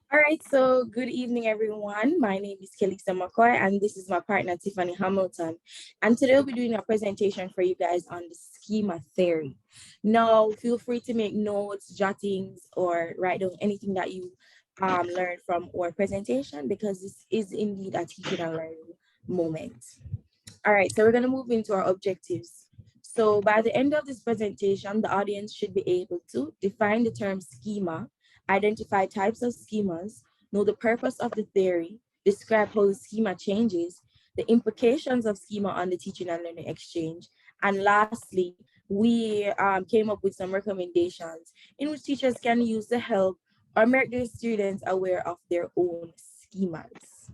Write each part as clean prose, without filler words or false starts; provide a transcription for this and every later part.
All right, so good evening, everyone. My name is Kelisa McCoy, and this is my partner, Tiffany Hamilton. And today we'll be doing a presentation for you guys on the schema theory. Now, feel free to make notes, jottings, or write down anything that you learned from our presentation because this is indeed a teaching and learning moment. All right, so we're going to move into our objectives. So by the end of this presentation, the audience should be able to define the term schema, identify types of schemas, know the purpose of the theory, describe how the schema changes, the implications of schema on the teaching and learning exchange, and lastly, we came up with some recommendations in which teachers can use to help or make their students aware of their own schemas.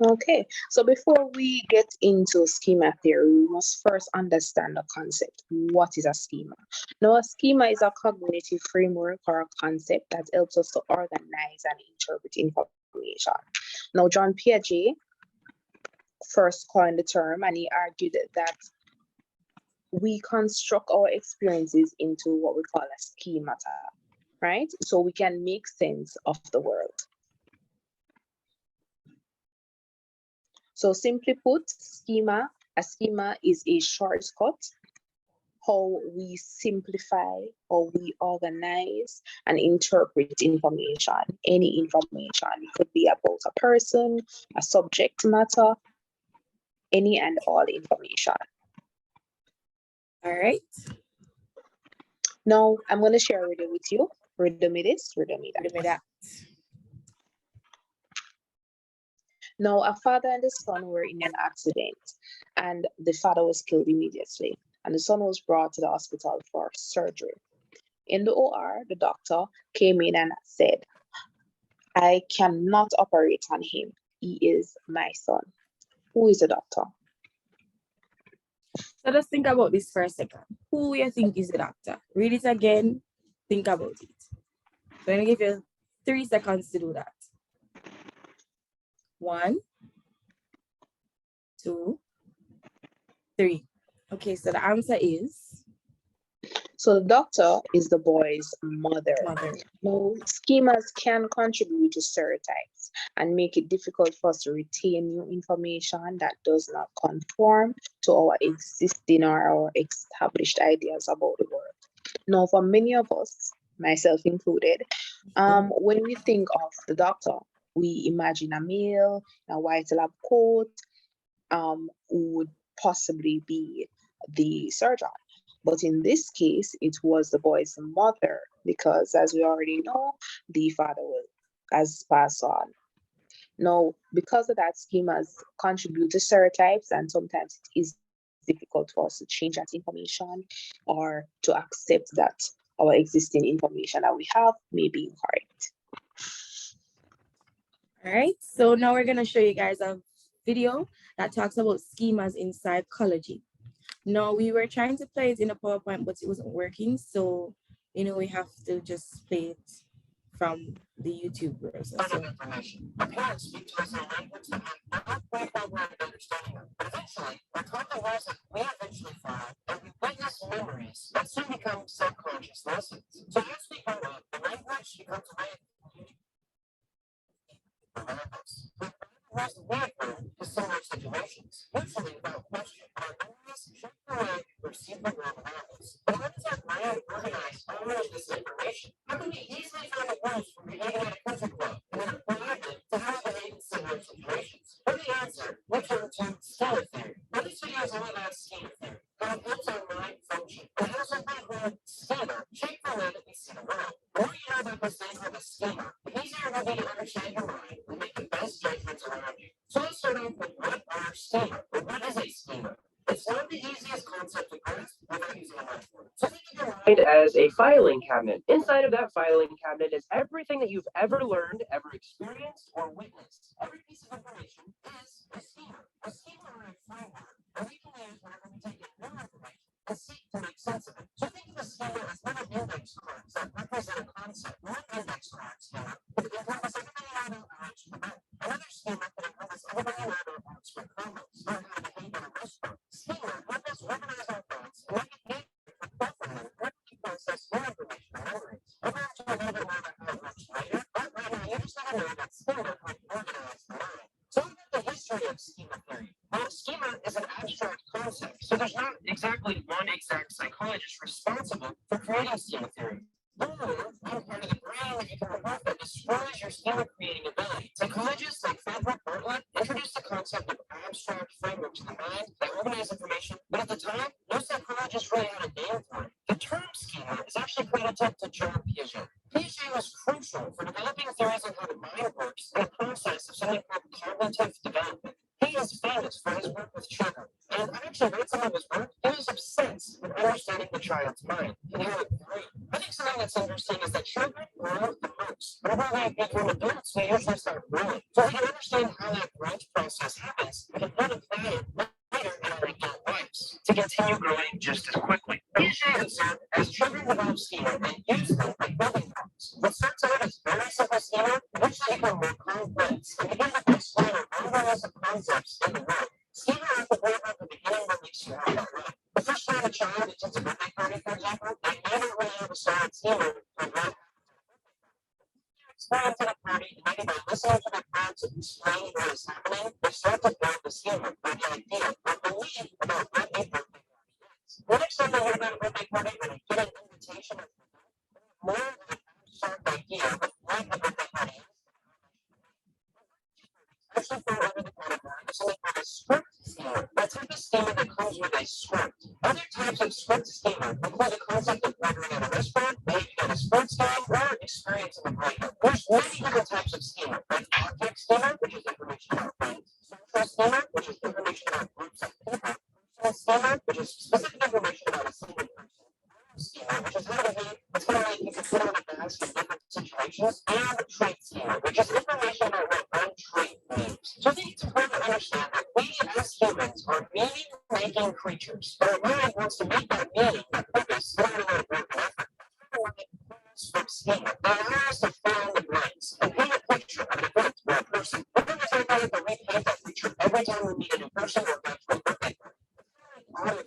Okay, so before we get into schema theory, we must first understand the concept. What is a schema? Now, a schema is a cognitive framework or a concept that helps us to organize and interpret information. Now, John Piaget first coined the term, and he argued that we construct our experiences into what we call a schemata, right? So we can make sense of the world. So simply put, a schema is a shortcut how we simplify, how we organize and interpret information, any information. It could be about a person, a subject matter, any and all information. All right. Now, I'm going to share a riddle with you. Riddle me this, riddle me that. Now, a father and the son were in an accident, and the father was killed immediately, and the son was brought to the hospital for surgery. In the OR, the doctor came in and said, I cannot operate on him. He is my son. Who is the doctor? So let's think about this for a second. Who you think is the doctor? Read it again. Think about it. So I'm going to give you 3 seconds to do that. 1, 2, 3. Okay, so the answer is? So the doctor is the boy's mother. Now, schemas can contribute to stereotypes and make it difficult for us to retain new information that does not conform to our existing or our established ideas about the world. Now, for many of us, myself included, when we think of the doctor, we imagine a male, a white lab coat, who would possibly be the surgeon. But in this case, it was the boy's mother, because as we already know, the father has passed on. Now, because of that, schemas contribute to stereotypes, and sometimes it is difficult for us to change that information or to accept that our existing information that we have may be incorrect. All right, so now we're going to show you guys a video that talks about schemas in psychology. Now, we were trying to play it in a PowerPoint, but it wasn't working. So, we have to just play it from the YouTube version. So. Information. Our parents speak to us in a language that might not quite have an understanding of, but eventually, we're taught the rules that we eventually follow, and we witness memories that soon become subconscious lessons. So as we grow up, the language becomes a way of communicating around us. Rules that we have learned to similar situations, usually without question. Our awareness shape the way we perceive the world around us. But how does our brain organize all of this information? How can we easily find the rules from behaving at a country club and then apply them to how to behave in similar situations? For the answer, we turn to schema theory. Now, this video is all about schema theory, how it helps our mind function, and how something called schema shape the way that we see the world. The more you know about this thing called a schema, the easier it will be to understand your mind and make the best judgments around you. So let's start off with what are schema, or what is a schema? It's one of the easiest concepts to grasp without using a metaphor. So think of your mind as a filing cabinet. Inside of that filing cabinet is everything that you've ever learned, ever experienced, or witnessed. Every piece of information is a schema. A schema or a framework that we can use whenever we take in new information and seek to make sense of it. So think of a schema as little index cards that represent a concept. One index card schema could encompass everything you know about relations to men. Another schema could encompass everything you know about expert promos, or how to behave in a restaurant. Schema help us organize our thoughts and make it easier for both of them to process more information and memories. We're going to a little bit more about how it works later, explain schema theory. Moreover, one part of the brain that you can remove that destroys your schema creating ability. Psychologists like Frederick Bartlett introduced the concept of abstract framework to the mind that organize information, but at the time, no psychologist really had a name for it. The term schema is actually credited to John Piaget. Piaget was crucial for developing theories on how the mind works in the process of something called cognitive development. He is famous for his work with children, and I actually read some of his work. He was obsessed with understanding the child's mind. And he would agree. I think something that's interesting is that children grow the most. Whenever they become adults, they usually start growing. So if you can understand how that growth process happens, you can then apply it later in our adult lives to continue growing just as quickly. Piaget observed as children develop schema, they use them like building blocks. What starts out as very simple schema eventually become more complex and begin to explain a number of concepts in the world. Schema at the very at the beginning that makes you happy. The first time a child attends a birthday party, for example, they never really have a solid schema for what experience at a party, and maybe by listening to their parents explain what is happening, they start to build the schema or the idea or belief about what a birthday party is. The next time they hear about a birthday party, when they get an invitation, more than an abstract idea of what a birthday party is, actually fall under the category of something called a script schema. That type of schema that comes with a script. Other types of script schema include the concept of ordering at a restaurant, maybe at a sports game, or experience in a breakup. There's many different types of schema, like affect schema, which is information about friends, social schema, which is information about groups of people, personal schema, which is specific information about a single person. Schema, which is how to behave, it's kind of like you can put on a mask in different situations, and trait schema, which is information about what one trait means. So I think it's important to understand that we as humans are meaning-making creatures, but our mind wants to make that meaning, that purpose, without a lot of work and effort. From schema, they allow us to fill in the blanks and paint a picture of an event or a person. What if I have to repaint that picture every time we meet a new person or go to a birthday party?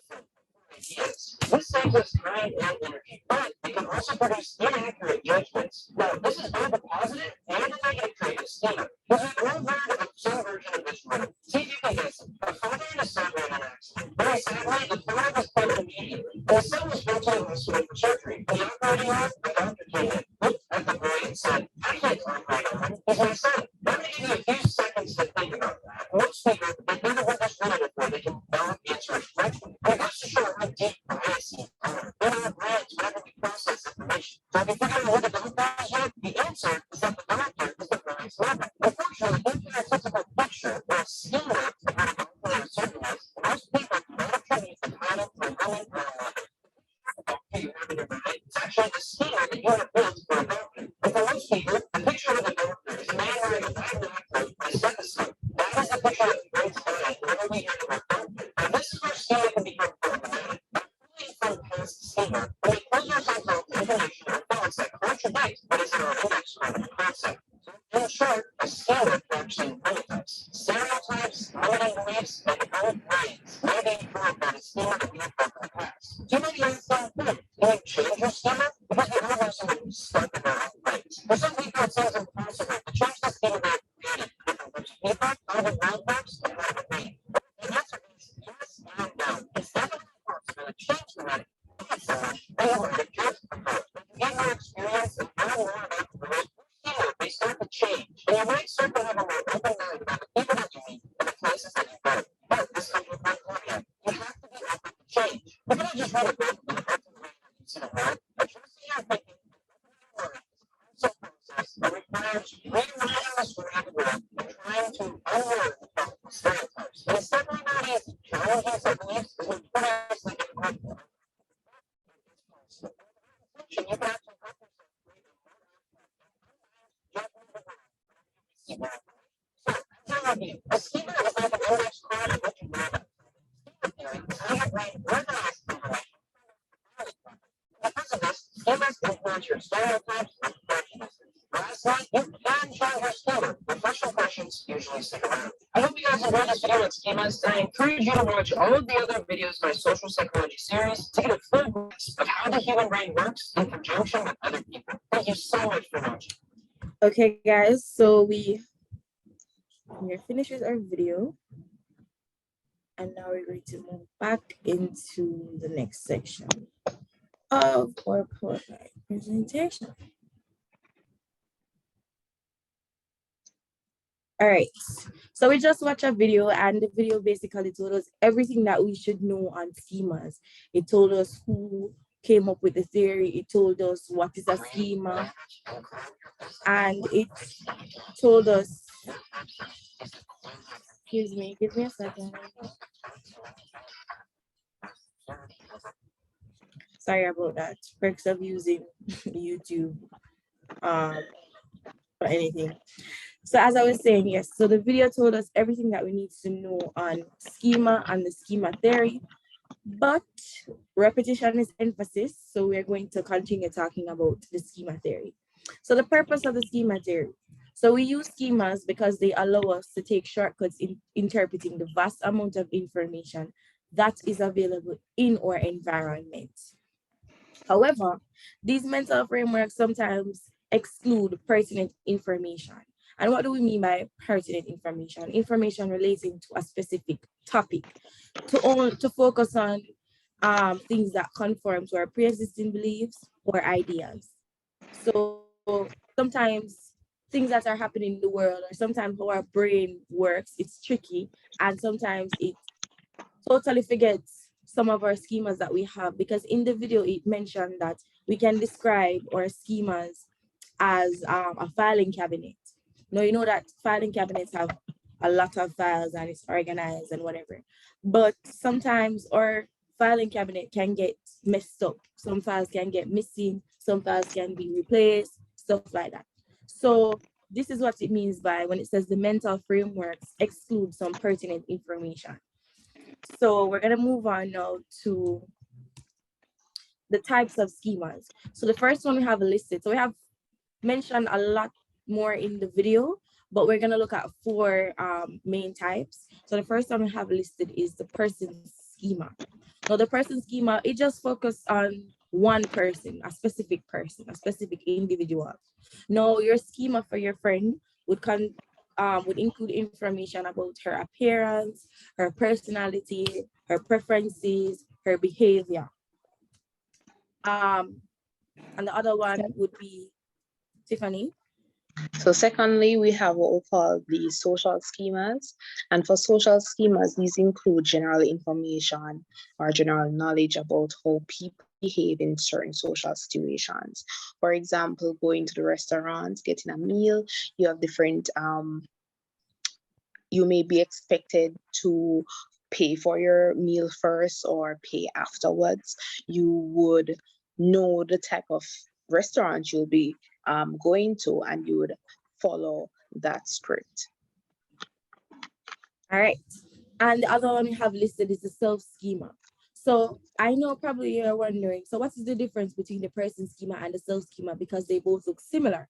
Ideas. This saves us time and energy, but it can also produce inaccurate judgments. Now, this is both a positive and a negative trait of schema. Because we've all heard of some version of this riddle. See if you can guess it. A father and a son were in an accident. Very sadly, the father was killed immediately. The son was brought to the hospital for surgery. The operating room, the doctor came in, looked at the boy and said, I can't operate on him. He's my son. I'm going to give you a few seconds to think about that. Most people, they've never heard this riddle before. They can not answer it correctly. And it goes to show how deep biases are in our brains whenever we process information. So if you figure out who the doctor is yet, the answer is that the doctor is the prize level. Unfortunately, if you have a typical picture or a schema of how a doctor is serving us, most people do not attribute the title to a woman or a mother. Okay, you have in your mind, it's actually the schema that you have built for a doctor. But for most people, the picture of a doctor is a man wearing a black lab coat and a stethoscope. That is the picture that brings to mind whenever we hear the word doctor. And this is where schema can become problematic. From past schema, when we pose ourselves out to information or thoughts that contradict what is in our index or concept. In short, a schema can actually limit us. Stereotypes, limiting beliefs, and old ways may be proved by the schema that we have built in the past. So you may be asking, can we change your schema? Because we all have something stuck in our own ways. For some people, it seems impossible to change the schema they have created for different groups of people, how the world works, and how it be. The answer is yes and no. It's definitely possible to change the way so much, they have a just approach. You get more experience and learn more about the world. They start to change. And you might start to have a more open mind about the people that you meet and the places that you go. But this comes with one caveat. You have to be open to change. You cannot just read a book and open the way you see the world. Adjusting your thinking is a process that requires rewriting the story of the world and trying to unlearn the possible stereotypes. And it's definitely not easy. Challenging some beliefs is notoriously difficult. You can actually a schema is like an index card of what you know about schema theory is how your brain organizes information. Because of this, schemas influence your stereotypes and prejudices. Lastly, you can change your schema. The first impressions usually stick around. I hope you guys enjoyed this video on schemas, and I encourage you to watch all of the other videos in my social psychology series to get a full grasp of how the human brain works in conjunction with other people. Thank you so much for watching. Okay, guys, so we're finished with our video, and now we're going to move back into the next section. of our PowerPoint presentation. All right, so we just watched a video, and the video basically told us everything that we should know on schemas. It told us who came up with the theory, it told us what is a schema, and it told us, excuse me, give me a second. Sorry about that. Perks of using YouTube or anything. So as I was saying, yes, so the video told us everything that we need to know on schema and the schema theory, but repetition is emphasis. So we're going to continue talking about the schema theory. So the purpose of the schema theory. So we use schemas because they allow us to take shortcuts in interpreting the vast amount of information that is available in our environment. However, these mental frameworks sometimes exclude pertinent information. And what do we mean by pertinent information? Information relating to a specific topic, to focus on things that conform to our pre-existing beliefs or ideas. So sometimes things that are happening in the world, or sometimes how our brain works, it's tricky, and sometimes it totally forgets some of our schemas that we have, because in the video it mentioned that we can describe our schemas as a filing cabinet. Now you know that filing cabinets have a lot of files and it's organized and whatever, but sometimes our filing cabinet can get messed up. Some files can get missing, some files can be replaced, stuff like that. So this is what it means by when it says the mental frameworks exclude some pertinent information. So we're going to move on now to the types of schemas. So the first one we have listed. So we have mentioned a lot more in the video, but we're going to look at four main types. So the first one we have listed is the person's schema. Now the person's schema, it just focuses on one person, a specific individual. Now your schema for your friend would include information about her appearance, her personality, her preferences, her behavior. And the other one would be Tiffany. So secondly, we have what we call the social schemas. And for social schemas, these include general information or general knowledge about how people behave in certain social situations. For example, going to the restaurant, getting a meal, you have different, you may be expected to pay for your meal first or pay afterwards. You would know the type of restaurant you'll be going to, and you would follow that script. All right. And the other one we have listed is the self schema. So I know probably you're wondering, so what is the difference between the person schema and the self schema, because they both look similar?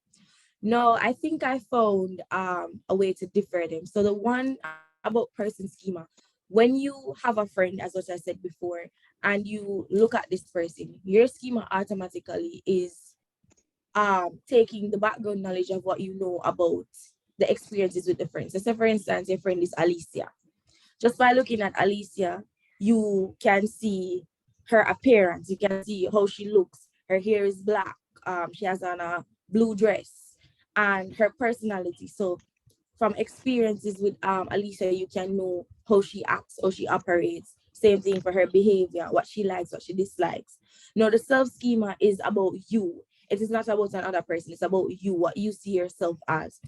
No, I think I found a way to differ them. So the one about person schema, when you have a friend, as what I said before, and you look at this person, your schema automatically is taking the background knowledge of what you know about the experiences with the friends. So say for instance, your friend is Alicia. Just by looking at Alicia, you can see her appearance. You can see how she looks. Her hair is black. She has on a blue dress, and her personality. So from experiences with Alicia, you can know how she acts, how she operates. Same thing for her behavior, what she likes, what she dislikes. Now, the self schema is about you. It is not about another person. It's about you, what you see yourself as.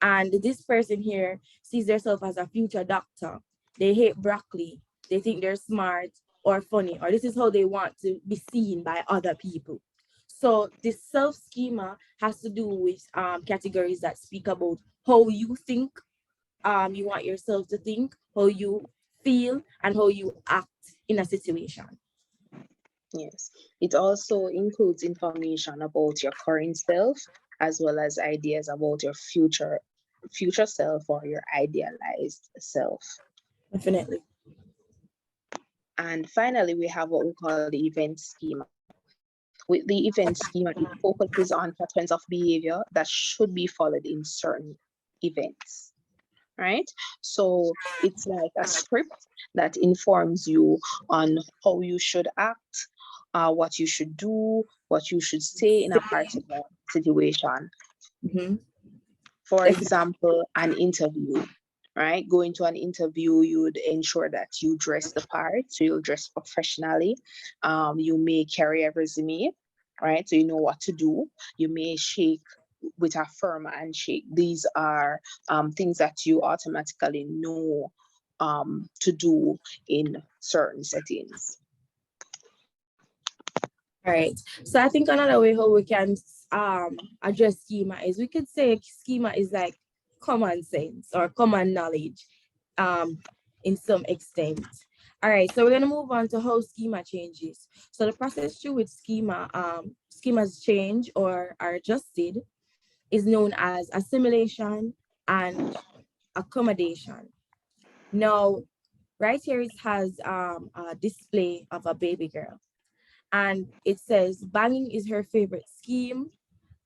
And this person here sees themselves as a future doctor. They hate broccoli. They think they're smart or funny, or this is how they want to be seen by other people. So this self schema has to do with categories that speak about how you think, you want yourself to think, how you feel, and how you act in a situation. Yes, it also includes information about your current self, as well as ideas about your future self or your idealized self. Definitely. And finally, we have what we call the event schema. With the event schema, it focuses on patterns of behavior that should be followed in certain events, right? So it's like a script that informs you on how you should act, what you should do, what you should say in a particular situation. For example, an interview, right? Going to an interview, you would ensure that you dress the part, so you'll dress professionally. You may carry a resume, right? So you know what to do. You may shake with a firm handshake. These are things that you automatically know to do in certain settings. Right. So I think another way how we can address schema is we could say schema is like common sense or common knowledge in some extent. All right, so we're gonna move on to how schema changes. So the process through which schemas change or are adjusted is known as assimilation and accommodation. Now, right here it has a display of a baby girl, and it says banging is her favorite scheme,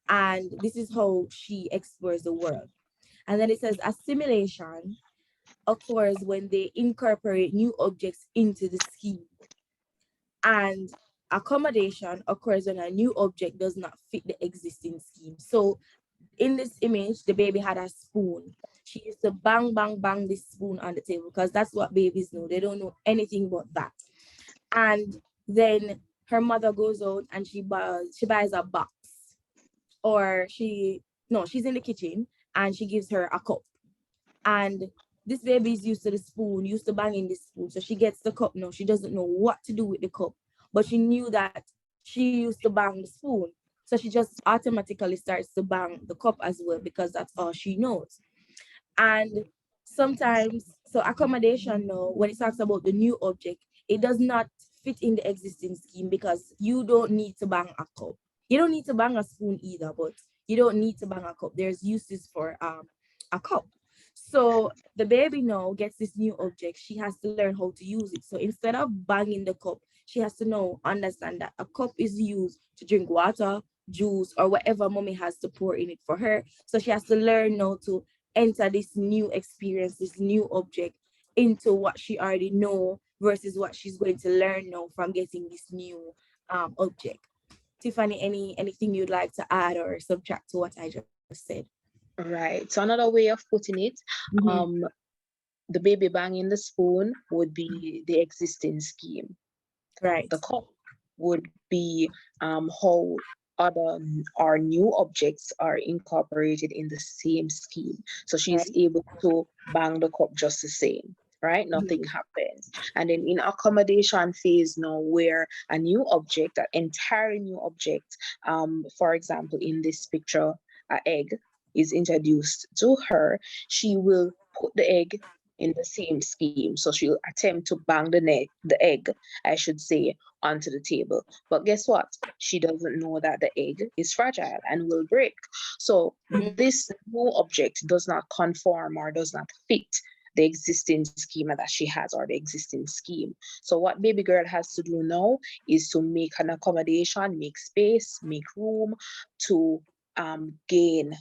and this is how she explores the world. And then it says assimilation occurs when they incorporate new objects into the scheme, and accommodation occurs when a new object does not fit the existing scheme. So in this image, the baby had a spoon. She used to bang, bang, bang this spoon on the table because that's what babies know. They don't know anything but that. And then her mother goes out and she buys a box, or she's in the kitchen and she gives her a cup. And this baby is used to the spoon, used to banging the spoon. So she gets the cup now. She doesn't know what to do with the cup, but she knew that she used to bang the spoon. So she just automatically starts to bang the cup as well because that's all she knows. And sometimes, so accommodation now, when it talks about the new object, it does not fit in the existing scheme because you don't need to bang a cup. You don't need to bang a spoon either, but you don't need to bang a cup. There's uses for a cup. So the baby now gets this new object. She has to learn how to use it. So instead of banging the cup, she has to know, understand that a cup is used to drink water, juice, or whatever mommy has to pour in it for her. So she has to learn now to enter this new experience, this new object into what she already know versus what she's going to learn now from getting this new object. Tiffany, anything you'd like to add or subtract to what I just said? Right. So another way of putting it, the baby banging the spoon would be the existing scheme. Right. The cup would be how other or new objects are incorporated in the same scheme. So she's able to bang the cup just the same, right? Nothing happens. And then in accommodation phase now, where a new object, an entirely new object, for example, in this picture, an egg is introduced to her, she will put the egg in the same scheme. So she'll attempt to bang the egg, I should say, onto the table. But guess what? She doesn't know that the egg is fragile and will break. So this new object does not conform or does not fit the existing schema that she has or the existing scheme. So what baby girl has to do now is to make an accommodation, make space, make room to gain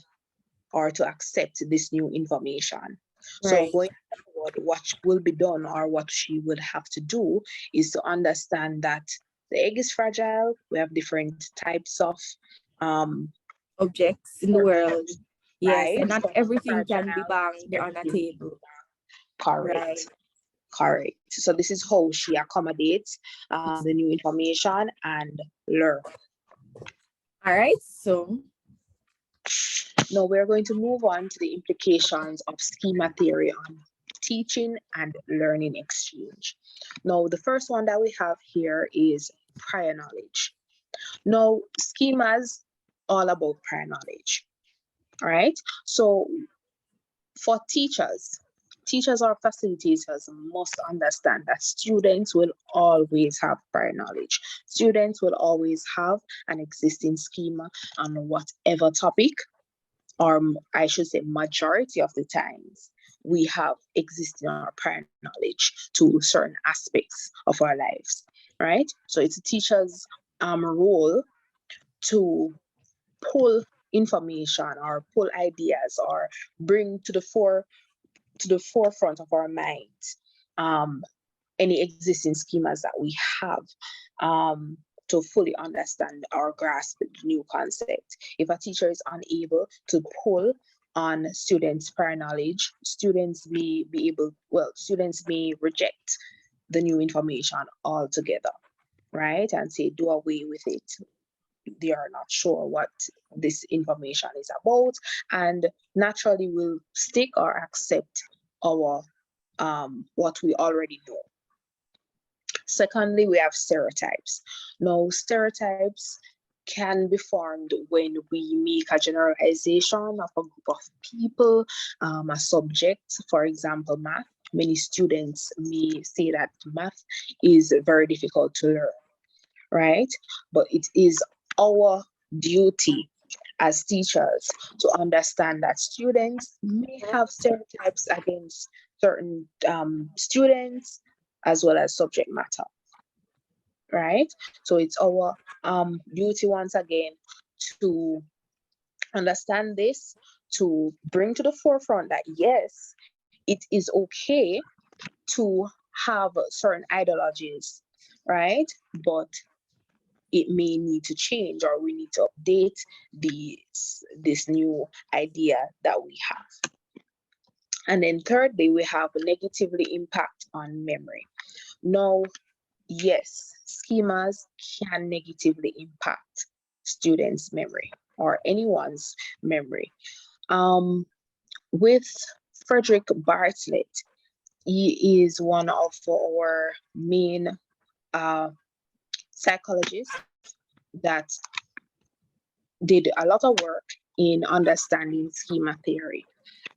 or to accept this new information. So going forward, what will be done or what she would have to do is to understand that the egg is fragile. We have different types of objects in the world. Yes, right? and not Some everything can be fragile, banged on a everything. table. Correct. Right. Correct. So this is how she accommodates the new information and learn. All right. So now we're going to move on to the implications of schema theory on teaching and learning exchange. Now, the first one that we have here is prior knowledge. Now, schemas all about prior knowledge, all right? So for teachers or facilitators must understand that students will always have prior knowledge. Students will always have an existing schema on whatever topic, or I should say majority of the times, we have existing or prior knowledge to certain aspects of our lives, right? So it's a teacher's role to pull information or pull ideas or bring to the forefront of our minds any existing schemas that we have. to fully understand or grasp the new concept. If a teacher is unable to pull on students' prior knowledge, students may reject the new information altogether, right? And say, do away with it. They are not sure what this information is about, and naturally will stick or accept our what we already know. Secondly, we have stereotypes. Now, stereotypes can be formed when we make a generalization of a group of people, a subject, for example, math. Many students may say that math is very difficult to learn, right? But it is our duty as teachers to understand that students may have stereotypes against certain students as well as subject matter, right? So it's our duty once again to understand this, to bring to the forefront that yes, it is okay to have certain ideologies, right? But it may need to change, or we need to update this new idea that we have. And then thirdly, we have negatively impact on memory. Now, yes, schemas can negatively impact students' memory or anyone's memory. With Frederick Bartlett, he is one of our main psychologists that did a lot of work in understanding schema theory,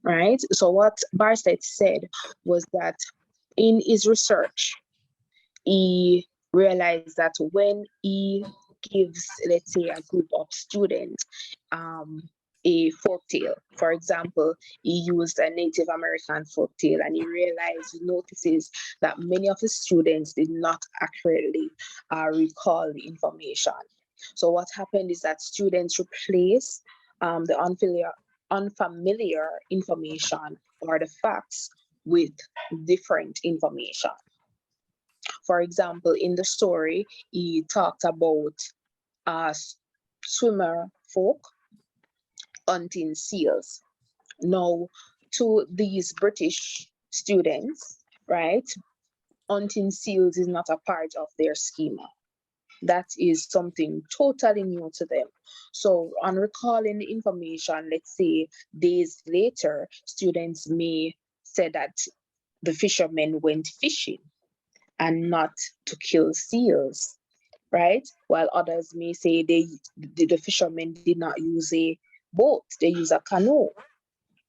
right? So what Bartlett said was that in his research, he realized that when he gives, let's say, a group of students a folktale, for example, he used a Native American folktale, and he notices that many of his students did not accurately recall the information. So what happened is that students replace the unfamiliar information or the facts with different information. For example, in the story, he talked about swimmer folk hunting seals. Now, to these British students, right, hunting seals is not a part of their schema. That is something totally new to them. So on recalling the information, let's say days later, students may say that the fishermen went fishing and not to kill seals, right? While others may say the fishermen did not use a boat, they use a canoe,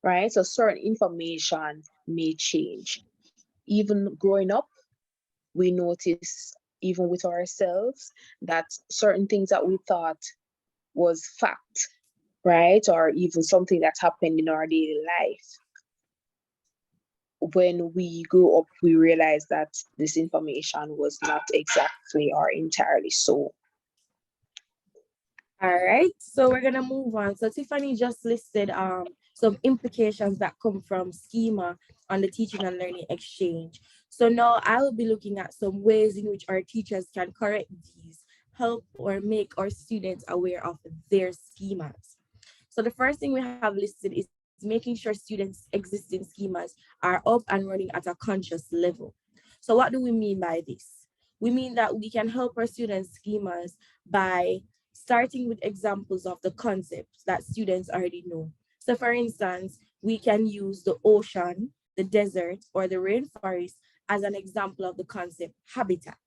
right? So certain information may change. Even growing up, we notice, even with ourselves, that certain things that we thought was fact, right? Or even something that happened in our daily life, when we grow up, we realize that this information was not exactly or entirely so. All right, so we're gonna move on. So Tiffany just listed some implications that come from schema on the teaching and learning exchange. So now I will be looking at some ways in which our teachers can correct these, help or make our students aware of their schemas. So the first thing we have listed is making sure students' existing schemas are up and running at a conscious level. So what do we mean by this? We mean that we can help our students' schemas by starting with examples of the concepts that students already know. So for instance, we can use the ocean, the desert, or the rainforest as an example of the concept habitat.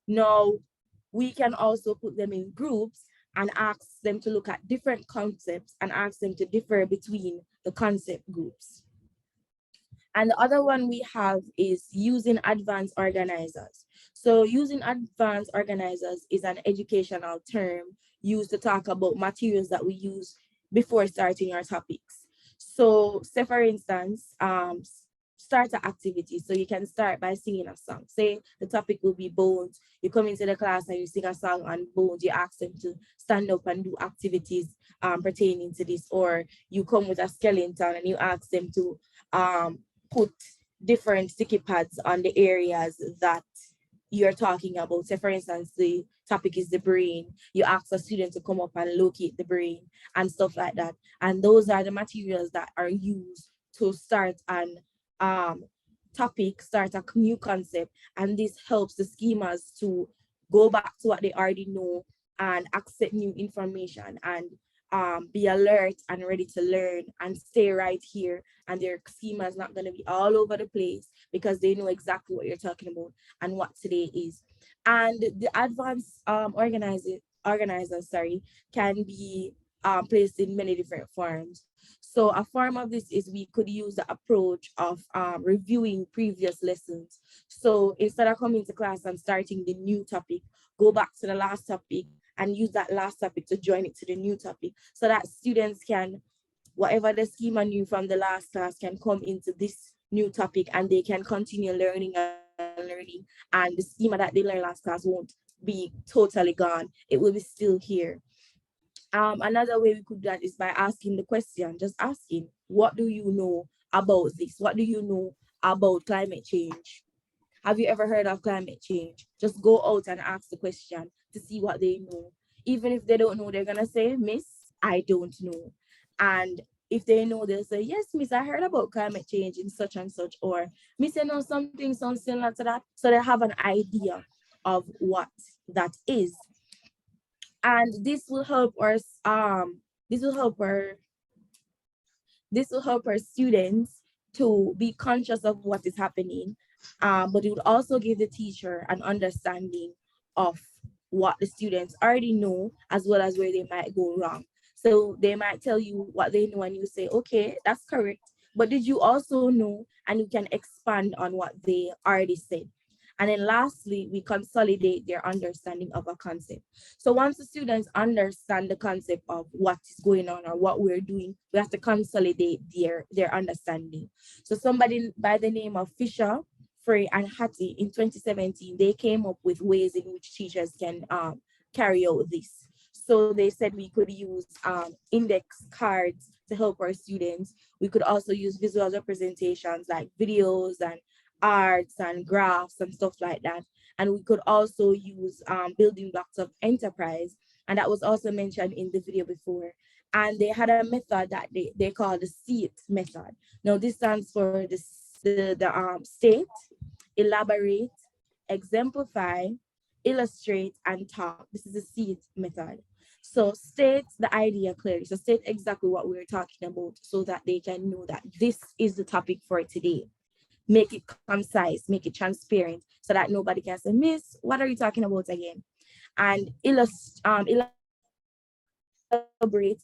Now, we can also put them in groups and ask them to look at different concepts and ask them to differ between the concept groups. And the other one we have is using advanced organizers. So using advanced organizers is an educational term used to talk about materials that we use before starting our topics. So say for instance, starter activities. So you can start by singing a song. Say the topic will be bones. You come into the class and you sing a song on bones. You ask them to stand up and do activities pertaining to this. Or you come with a skeleton and you ask them to put different sticky pads on the areas that you're talking about. Say, for instance, the topic is the brain. You ask a student to come up and locate the brain and stuff like that. And those are the materials that are used to start an topic, start a new concept. And this helps the schemas to go back to what they already know and accept new information and be alert and ready to learn and stay right here. And their schema is not going to be all over the place because they know exactly what you're talking about and what today is. And the advanced organizers, sorry, can be placed in many different forms. So a form of this is we could use the approach of reviewing previous lessons. So instead of coming to class and starting the new topic, go back to the last topic and use that last topic to join it to the new topic so that students can, whatever the schema knew from the last class can come into this new topic and they can continue learning and learning. And the schema that they learned last class won't be totally gone. It will be still here. Another way we could do that is by asking the question, just asking, what do you know about this? What do you know about climate change? Have you ever heard of climate change? Just go out and ask the question to see what they know. Even if they don't know, they're gonna say, Miss, I don't know. And if they know, they'll say, yes, Miss, I heard about climate change in such and such, or Miss, I know something sounds similar to that. So they have an idea of what that is. And this will help us, this will help our students to be conscious of what is happening, but it would also give the teacher an understanding of what the students already know, as well as where they might go wrong. So they might tell you what they know and you say, okay, that's correct. But did you also know? And you can expand on what they already said. And then lastly, we consolidate their understanding of a concept. So once the students understand the concept of what is going on or what we're doing, we have to consolidate their understanding. So somebody by the name of Fisher, Frey, and Hattie in 2017, they came up with ways in which teachers can carry out this. So they said we could use index cards to help our students. We could also use visual representations like videos and arts and graphs and stuff like that. And we could also use building blocks of enterprise. And that was also mentioned in the video before. And they had a method that they call the SEAT method. Now this stands for the state, elaborate, exemplify, illustrate, and talk. This is the SEAT method. So state the idea clearly. So state exactly what we're talking about so that they can know that this is the topic for today. Make it concise, make it transparent so that nobody can say, Miss, what are you talking about again? And elaborate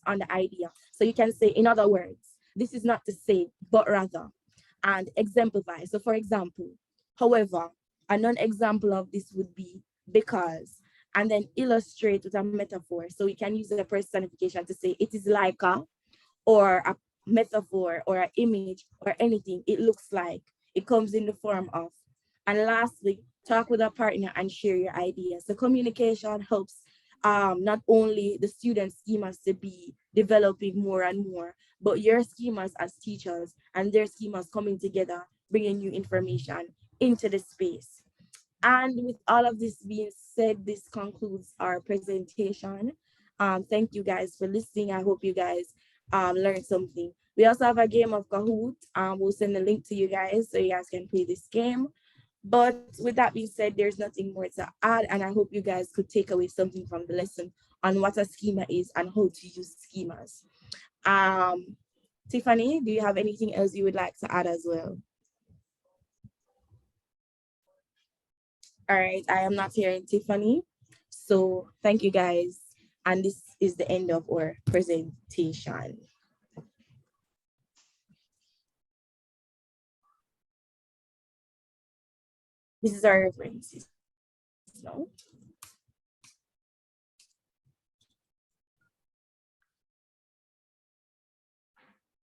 on the idea. So you can say, in other words, this is not to say, but rather, and exemplify. So for example, however, a non-example of this would be because, and then illustrate with a metaphor. So we can use a personification to say it is like a, or a metaphor or an image or anything it looks like. It comes in the form of. And lastly, talk with a partner and share your ideas. So communication helps not only the student schemas to be developing more and more, but your schemas as teachers and their schemas coming together, bringing new information into the space. And with all of this being said, this concludes our presentation. Thank you guys for listening. I hope you guys learned something. We also have a game of Kahoot. We'll send the link to you guys so you guys can play this game. But with that being said, there's nothing more to add, and I hope you guys could take away something from the lesson on what a schema is and how to use schemas. Tiffany, do you have anything else you would like to add as well? All right, I am not hearing Tiffany. So thank you guys. And this is the end of our presentation. This is our references. No?